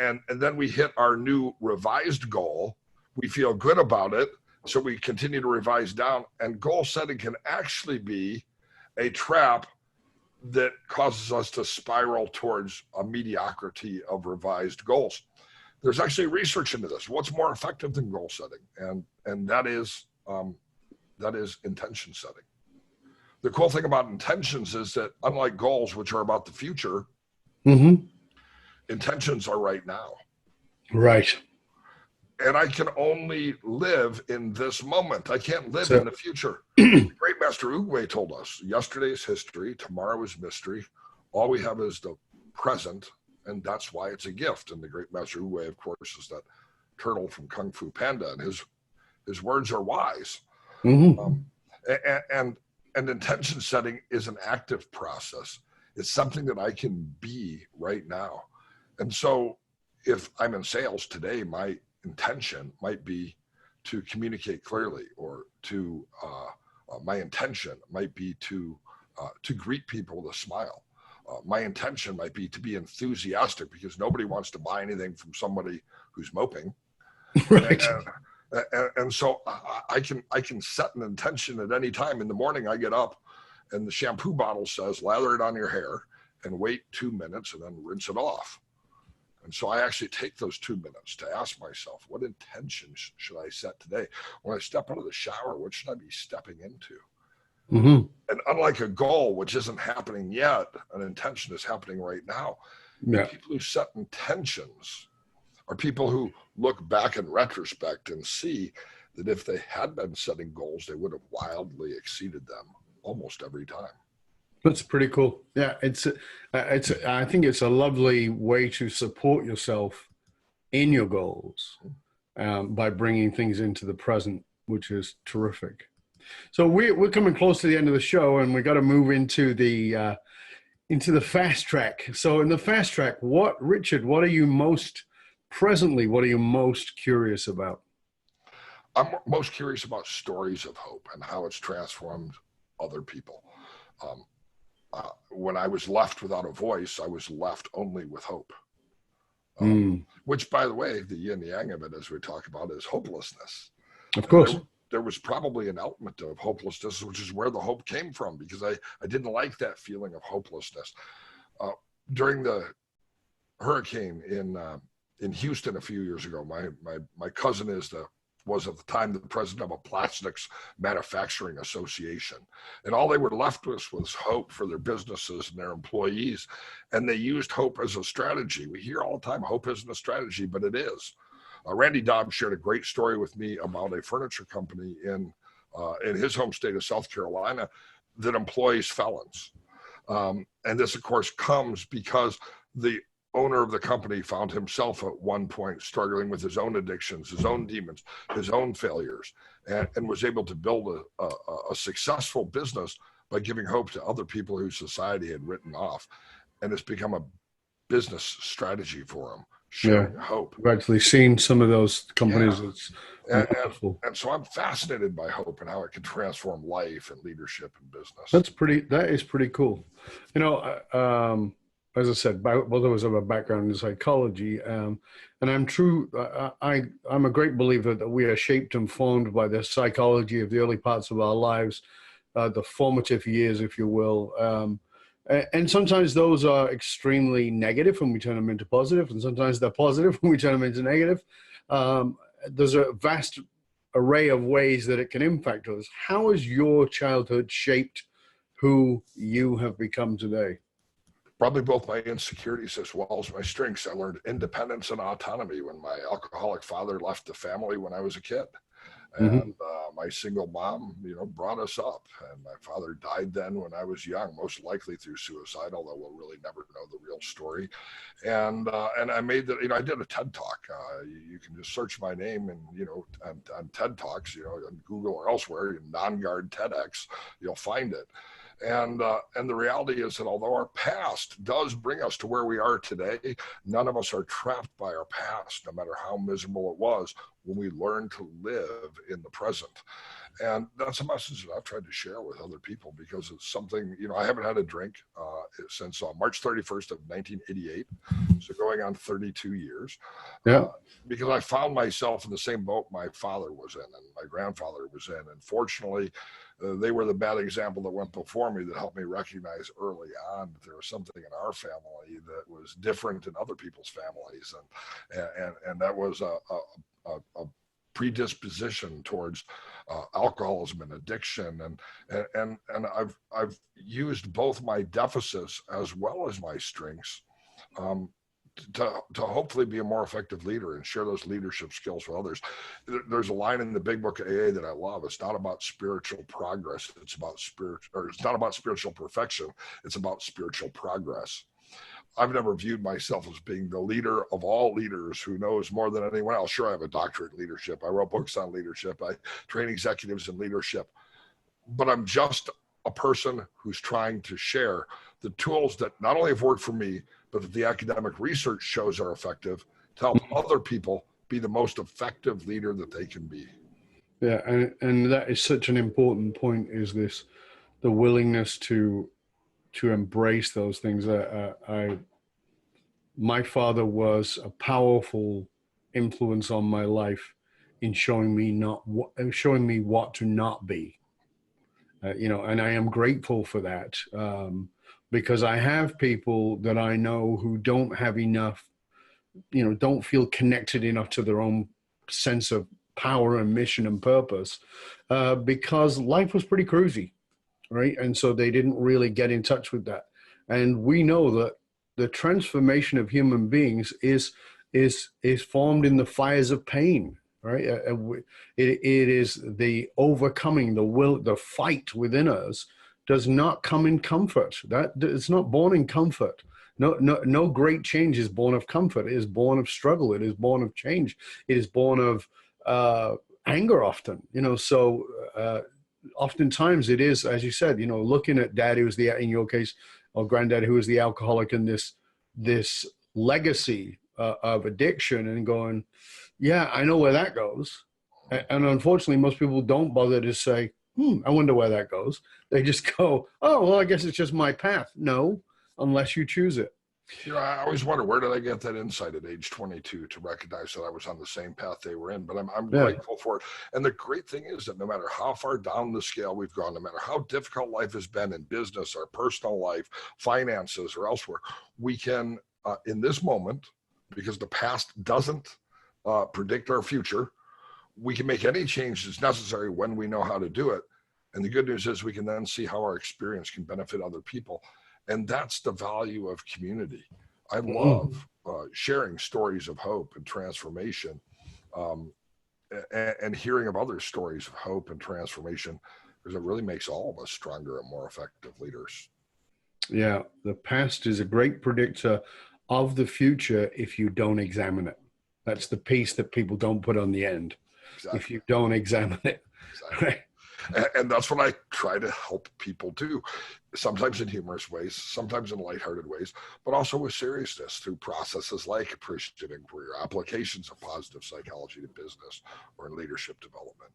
And then we hit our new revised goal. We feel good about it, so we continue to revise down. And goal setting can actually be a trap that causes us to spiral towards a mediocrity of revised goals. There's actually research into this. What's more effective than goal setting? And that is intention setting. The cool thing about intentions is that unlike goals, which are about the future, intentions are right now. Right. And I can only live in this moment. I can't live in the future. The great master Oogway told us, yesterday is history, tomorrow is mystery. All we have is the present, and that's why it's a gift. And the great master Oogway, of course, is that turtle from Kung Fu Panda, and his words are wise. And intention setting is an active process. It's something that I can be right now. And so if I'm in sales today, my intention might be to communicate clearly, or to my intention might be to greet people with a smile. My intention might be to be enthusiastic, because nobody wants to buy anything from somebody who's moping. Right. And so I can set an intention at any time. In the morning, I get up and the shampoo bottle says, lather it on your hair and wait 2 minutes and then rinse it off. And so I actually take those 2 minutes to ask myself, what intentions should I set today? When I step out of the shower, what should I be stepping into? And unlike a goal, which isn't happening yet, an intention is happening right now. People who set intentions are people who look back in retrospect and see that if they had been setting goals, they would have wildly exceeded them almost every time. That's pretty cool. Yeah, I think it's a lovely way to support yourself in your goals by bringing things into the present, which is terrific. So we're coming close to the end of the show, and we got to move into the fast track. So in the fast track, Richard, what are you most curious about? I'm most curious about stories of hope and how it's transformed other people. when I was left without a voice, I was left only with hope. Which, by the way, the yin yang of it, as we talk about, is hopelessness. Of course. There was probably an element of hopelessness, which is where the hope came from, because I didn't like that feeling of hopelessness. During the hurricane in Houston a few years ago, my cousin was at the time the president of a plastics manufacturing association. And all they were left with was hope for their businesses and their employees. And they used hope as a strategy. We hear all the time, hope isn't a strategy, but it is. Randy Dobbs shared a great story with me about a furniture company in his home state of South Carolina that employs felons. And this, of course, comes because the owner of the company found himself at one point struggling with his own addictions, his own demons, his own failures, and was able to build a successful business by giving hope to other people who society had written off. And it's become a business strategy for him, sharing hope. I've actually seen some of those companies. Yeah. And so I'm fascinated by hope and how it can transform life and leadership and business. That is pretty cool. You know, as I said, both of us have a background in psychology, and I'm a great believer that we are shaped and formed by the psychology of the early parts of our lives, the formative years, if you will. And sometimes those are extremely negative and we turn them into positive, and sometimes they're positive and we turn them into negative. There's a vast array of ways that it can impact us. How has your childhood shaped who you have become today? Probably both my insecurities as well as my strengths. I learned independence and autonomy when my alcoholic father left the family when I was a kid. And my single mom, brought us up. And my father died then when I was young, most likely through suicide, although we'll really never know the real story. And I made that, I did a TED Talk. You can just search my name and, on TED Talks, on Google or elsewhere, Nongard TEDx, you'll find it. And the reality is that although our past does bring us to where we are today, none of us are trapped by our past, no matter how miserable it was, when we learn to live in the present. And that's a message that I've tried to share with other people, because it's something, I haven't had a drink since March 31st of 1988, so going on 32 years. Yeah. Because I found myself in the same boat my father was in and my grandfather was in. And fortunately, they were the bad example that went before me that helped me recognize early on that there was something in our family that was different in other people's families. And that was a predisposition towards alcoholism and addiction. And I've used both my deficits as well as my strengths to hopefully be a more effective leader and share those leadership skills with others. There's a line in the big book of AA that I love. It's not about spiritual progress. It's not about spiritual perfection. It's about spiritual progress. I've never viewed myself as being the leader of all leaders who knows more than anyone else. Sure, I have a doctorate in leadership. I wrote books on leadership. I train executives in leadership. But I'm just a person who's trying to share the tools that not only have worked for me, but that the academic research shows are effective, to help other people be the most effective leader that they can be. Yeah, and that is such an important point, is the willingness to embrace those things. My father was a powerful influence on my life in showing me what to not be. And I am grateful for that, because I have people that I know who don't have enough, don't feel connected enough to their own sense of power and mission and purpose, because life was pretty cruisy, right? And so they didn't really get in touch with that. And we know that the transformation of human beings is formed in the fires of pain. Right? It is the overcoming, the fight within us does not come in comfort. That it's not born in comfort. No great change is born of comfort. It is born of struggle. It is born of change. It is born of anger often. So oftentimes it is, as you said, looking at dad, who was in your case, or granddad, who was the alcoholic, and this legacy of addiction, and going, yeah, I know where that goes. And unfortunately, most people don't bother to say, I wonder where that goes. They just go, oh, well, I guess it's just my path. No, unless you choose it. I always wonder, where did I get that insight at age 22 to recognize that I was on the same path they were in? But I'm grateful for it. And the great thing is that no matter how far down the scale we've gone, no matter how difficult life has been in business, our personal life, finances, or elsewhere, we can, in this moment, because the past doesn't predict our future, we can make any changes necessary when we know how to do it. And the good news is we can then see how our experience can benefit other people. And that's the value of community. I love sharing stories of hope and transformation, and hearing of other stories of hope and transformation, because it really makes all of us stronger and more effective leaders. Yeah, the past is a great predictor of the future if you don't examine it. That's the piece that people don't put on the end. Exactly. If you don't examine it. Exactly. Right? And that's what I try to help people do, sometimes in humorous ways, sometimes in lighthearted ways, but also with seriousness through processes like Appreciative Inquiry, or applications of positive psychology to business or in leadership development.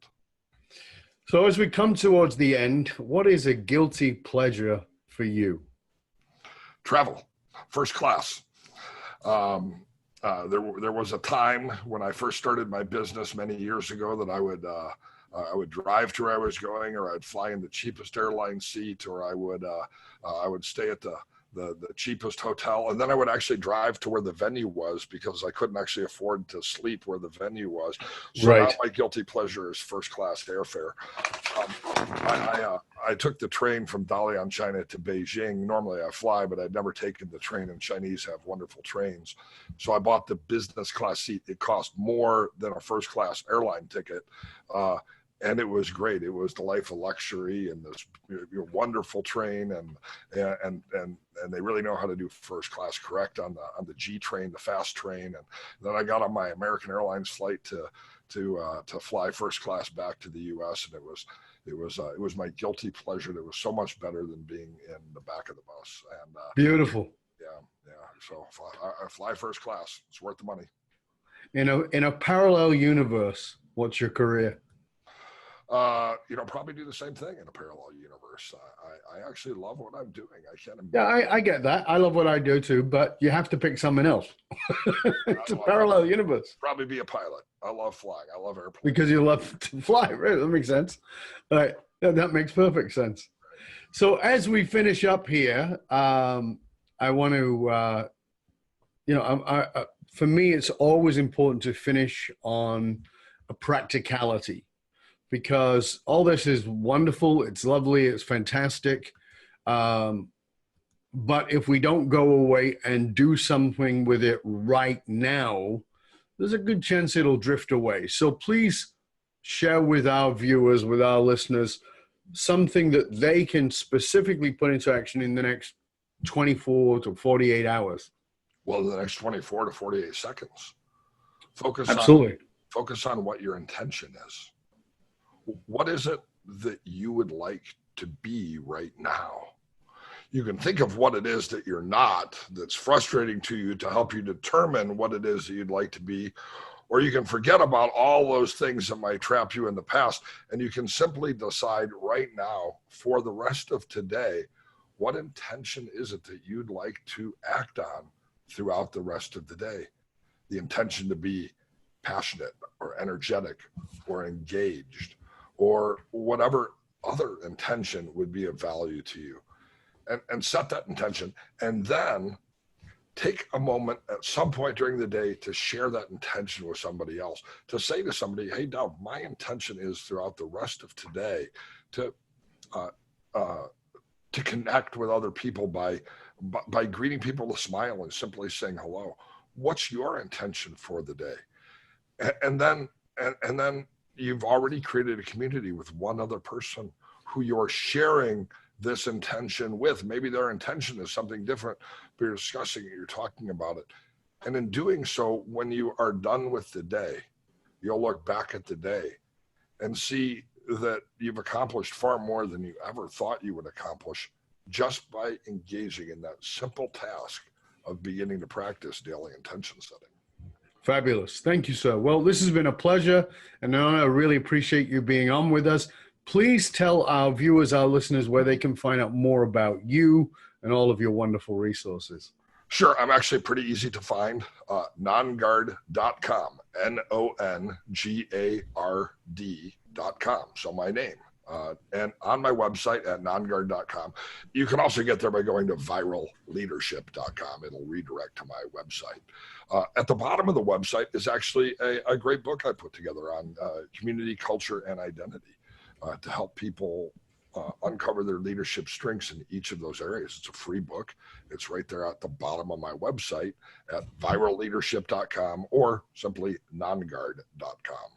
So as we come towards the end, what is a guilty pleasure for you? Travel, first class. There was a time when I first started my business many years ago that I would drive to where I was going, or I'd fly in the cheapest airline seat, or I would stay at the cheapest hotel, and then I would actually drive to where the venue was because I couldn't actually afford to sleep where the venue was. So now my guilty pleasure is first class airfare. I took the train from Dalian, China to Beijing. Normally I fly, but I'd never taken the train, and Chinese have wonderful trains. So I bought the business class seat. It cost more than a first class airline ticket. And it was great. It was the life of luxury and this wonderful train, and they really know how to do first class correct on the G train, the fast train. And then I got on my American Airlines flight to fly first class back to the U.S. and it was my guilty pleasure. It was so much better than being in the back of the bus. And beautiful. Yeah. So I fly first class. It's worth the money. In a parallel universe, what's your career? Probably do the same thing in a parallel universe. I actually love what I'm doing. I can't imagine. Yeah, I get that. I love what I do too, but you have to pick someone else. It's a parallel universe. Probably be a pilot. I love flying. I love airplanes. Because you love to fly, right? That makes sense. All right. Yeah, that makes perfect sense. So as we finish up here, I want to, for me, it's always important to finish on a practicality, because all this is wonderful. It's lovely. It's fantastic. But if we don't go away and do something with it right now, there's a good chance it'll drift away. So please share with our viewers, with our listeners, something that they can specifically put into action in the next 24 to 48 hours. Well, the next 24 to 48 seconds. Focus on what your intention is. What is it that you would like to be right now? You can think of what it is that you're not, that's frustrating to you, to help you determine what it is that you'd like to be. Or you can forget about all those things that might trap you in the past, and you can simply decide right now, for the rest of today, what intention is it that you'd like to act on throughout the rest of the day? The intention to be passionate or energetic or engaged, or whatever other intention would be of value to you. And set that intention, and then take a moment at some point during the day to share that intention with somebody else, to say to somebody, hey, Dov, my intention is throughout the rest of today to connect with other people by greeting people with a smile and simply saying hello. What's your intention for the day? And then you've already created a community with one other person who you're sharing this intention with. Maybe their intention is something different, but you're discussing it, you're talking about it. And in doing so, when you are done with the day, you'll look back at the day and see that you've accomplished far more than you ever thought you would accomplish just by engaging in that simple task of beginning to practice daily intention setting. Fabulous. Thank you, sir. Well, this has been a pleasure, and I really appreciate you being on with us. Please tell our viewers, our listeners, where they can find out more about you and all of your wonderful resources. Sure. I'm actually pretty easy to find. Nongard.com, Nongard.com. So my name. And on my website at nongard.com. You can also get there by going to viralleadership.com. It'll redirect to my website. At the bottom of the website is actually a great book I put together on community, culture, and identity to help people uncover their leadership strengths in each of those areas. It's a free book. It's right there at the bottom of my website at viralleadership.com or simply nongard.com.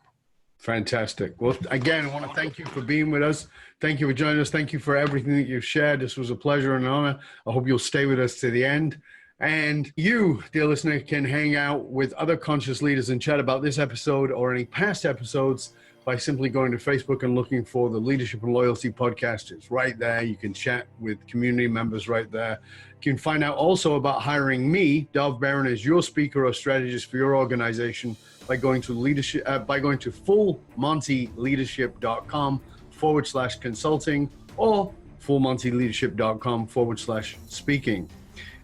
Fantastic. Well, again, I want to thank you for being with us. Thank you for joining us. Thank you for everything that you've shared. This was a pleasure and an honor. I hope you'll stay with us to the end. And you, dear listener, can hang out with other conscious leaders and chat about this episode or any past episodes by simply going to Facebook and looking for the Leadership and Loyalty podcast. It's right there. You can chat with community members right there. You can find out also about hiring me, Dov Baron, as your speaker or strategist for your organization by going to fullmontyleadership.com/consulting or fullmontyleadership.com/speaking.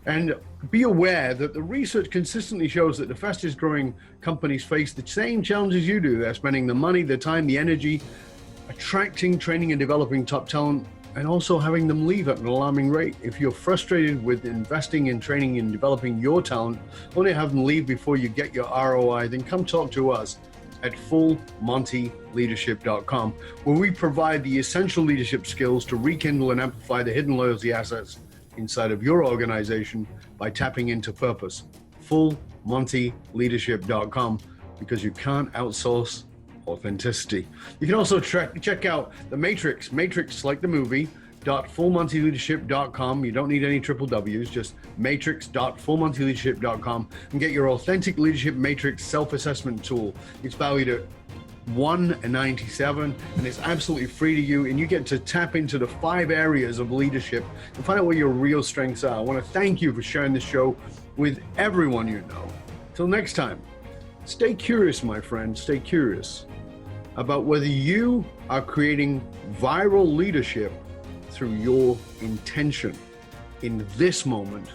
And be aware that the research consistently shows that the fastest growing companies face the same challenges you do. They're spending the money, the time, the energy, attracting, training, and developing top talent, and also having them leave at an alarming rate. If you're frustrated with investing in training and developing your talent, only have them leave before you get your ROI, then come talk to us at fullmontyleadership.com, where we provide the essential leadership skills to rekindle and amplify the hidden loyalty assets inside of your organization by tapping into purpose. fullmontyleadership.com, because you can't outsource authenticity. You can also check out the Matrix like the movie, .fullmontyleadership.com. You don't need any triple W's, just matrix.fullmontyleadership.com, and get your authentic leadership matrix self-assessment tool. It's valued at $197 and it's absolutely free to you, and you get to tap into the 5 areas of leadership and find out what your real strengths are. I want to thank you for sharing this show with everyone you know. Till next time, stay curious, my friend. Stay curious about whether you are creating viral leadership through your intention in this moment,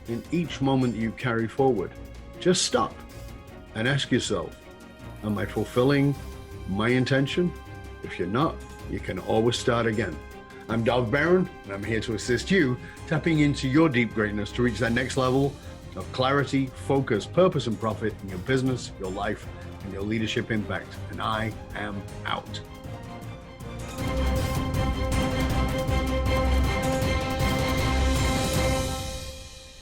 in each moment you carry forward. Just stop and ask yourself, am I fulfilling my intention? If you're not, you can always start again. I'm Dov Baron, and I'm here to assist you tapping into your deep greatness to reach that next level of clarity, focus, purpose, and profit in your business, your life, and your leadership impact. And I am out.